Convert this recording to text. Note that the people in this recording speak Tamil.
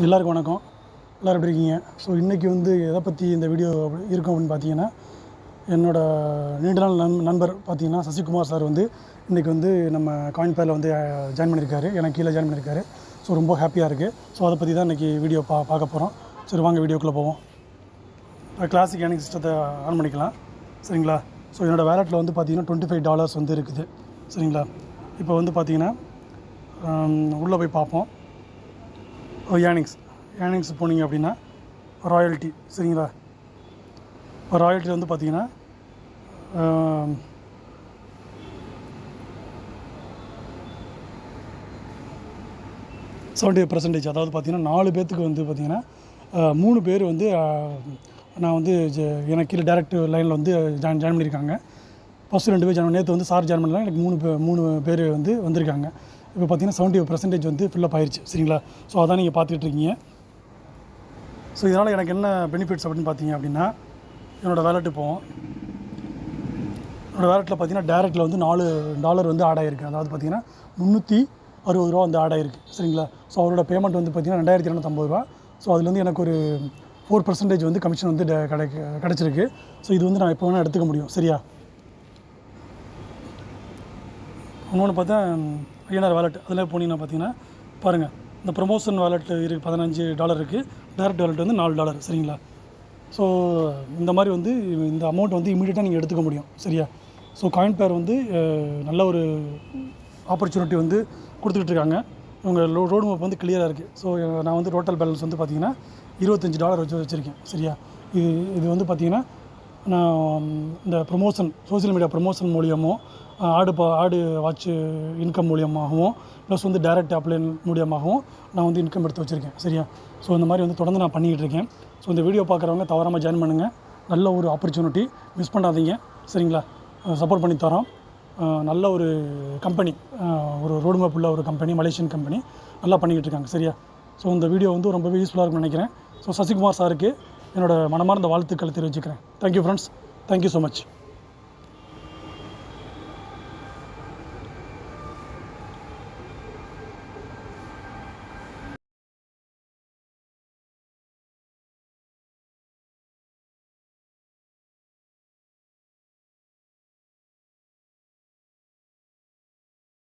எல்லாருக்கும் வணக்கம். எல்லோரும் எப்படி இருக்கீங்க? ஸோ இன்றைக்கி வந்து எதை பற்றி இந்த வீடியோ இருக்கும் அப்படின்னு பார்த்தீங்கன்னா, என்னோடய நீண்ட நாள் நண்பர் பார்த்தீங்கன்னா சசிகுமார் சார் வந்து இன்றைக்கி வந்து நம்ம காயின் பேரில் வந்து ஜாயின் பண்ணியிருக்காரு. எனக்கு கீழே ஜாயின் பண்ணியிருக்காரு. ஸோ ரொம்ப ஹாப்பியாக இருக்குது. ஸோ அதை பற்றி தான் இன்றைக்கி வீடியோ பார்க்க போகிறோம். சரி, வாங்க வீடியோக்குள்ளே போவோம். கிளாசிக் ஏர்னிங் சிஸ்டத்தை ஆன் பண்ணிக்கலாம். சரிங்களா? ஸோ என்னோடய வேலெட்டில் வந்து பார்த்திங்கன்னா $25 வந்து இருக்குது. சரிங்களா? இப்போ வந்து பார்த்திங்கன்னா உள்ளே போய் பார்ப்போம். ஏர்னிங்ஸ் போனீங்க அப்படின்னா ராயல்ட்டி. சரிங்களா? இப்போ ராயல்ட்டி வந்து பார்த்தீங்கன்னா 70%. அதாவது பார்த்தீங்கன்னா 4 பேர்த்துக்கு வந்து பார்த்திங்கன்னா 3 பேர் வந்து நான் வந்து எனக்கு கீழே டேரக்ட் லைனில் வந்து ஜாயின் பண்ணியிருக்காங்க. ஃபஸ்ட்டு 2 பேர் ஜாயின் நேற்று வந்து சார் ஜாயின் பண்ணலாம். எனக்கு 3 பேர் வந்து வந்திருக்காங்க. இப்போ பார்த்தீங்கன்னா 70% வந்து ஃபில்லப் ஆயிடுச்சு. சரிங்களா? ஸோ அதான் நீங்கள் பார்த்துட்ருக்கீங்க. ஸோ இதனால் எனக்கு என்ன பெனிஃபிட்ஸ் அப்படின்னு பார்த்தீங்க அப்படின்னா, என்னோடய வேலெட்டு போவோம். என்னோடய வேலெட்டில் பார்த்தீங்கன்னா டேரெக்டில் வந்து $4 வந்து ஆட் ஆகிருக்கு. அதாவது பார்த்தீங்கன்னா $360 வந்து ஆட் ஆகிருக்கு. சரிங்களா? ஸோ அவரோட பேமெண்ட் வந்து பார்த்தீங்கன்னா $2250. ஸோ அதுலேருந்து எனக்கு ஒரு 4% வந்து கமிஷன் வந்து கிடச்சிருக்கு. ஸோ இது வந்து நான் எப்போ வேணால் எடுத்துக்க முடியும். சரியா? இன்னொன்று பார்த்தா ஐஎன்ஆர் வேலெட் அதில் போனீங்கன்னா பார்த்தீங்கன்னா பாருங்கள், இந்த ப்ரொமோஷன் வேலெட் இருக்குது $15 இருக்குது. டேரக்ட் வேலெட் வந்து $4. சரிங்களா? ஸோ இந்த மாதிரி வந்து இந்த அமௌண்ட் வந்து இமீடியட்டாக நீங்கள் எடுத்துக்க முடியும். சரியா? ஸோ காயின் பேர் வந்து நல்ல ஒரு ஆப்பர்ச்சுனிட்டி வந்து கொடுத்துக்கிட்டு இவங்க ரோடு மேப் வந்து கிளியராக இருக்குது. ஸோ நான் வந்து டோட்டல் பேலன்ஸ் வந்து பார்த்திங்கன்னா $25 வச்சுருக்கேன். சரியா? இது வந்து பார்த்திங்கன்னா நான் இந்த சோஷியல் மீடியா ப்ரொமோஷன் மூலியமோ ஆடு வாட்ச் இன்கம் மூலியமாகவும் ப்ளஸ் வந்து டைரக்ட் அப்ளைன் மூலியமாகவும் நான் வந்து இன்கம் எடுத்து வச்சுருக்கேன். சரியா? ஸோ இந்த மாதிரி வந்து தொடர்ந்து நான் பண்ணிக்கிட்டு இருக்கேன். ஸோ இந்த வீடியோ பார்க்குறவங்க தவறாமல் ஜாயின் பண்ணுங்கள். நல்ல ஒரு ஆப்பர்ச்சுனிட்டி, மிஸ் பண்ணாதீங்க. சரிங்களா? சப்போர்ட் பண்ணி தரோம். நல்ல ஒரு கம்பெனி, ஒரு ரோடு மேப் உள்ள ஒரு கம்பெனி, மலேசியன் கம்பெனி, நல்லா பண்ணிக்கிட்டு இருக்காங்க. சரியா? ஸோ இந்த வீடியோ வந்து ரொம்பவே யூஸ்ஃபுல்லாக இருக்கும்னு நினைக்கிறேன். ஸோ சசிகுமார் சாருக்கு என்னோடய மனமார்ந்த வாழ்த்துக்களை தெரிவிச்சுக்கிறேன். Thank you friends. Thank you so much.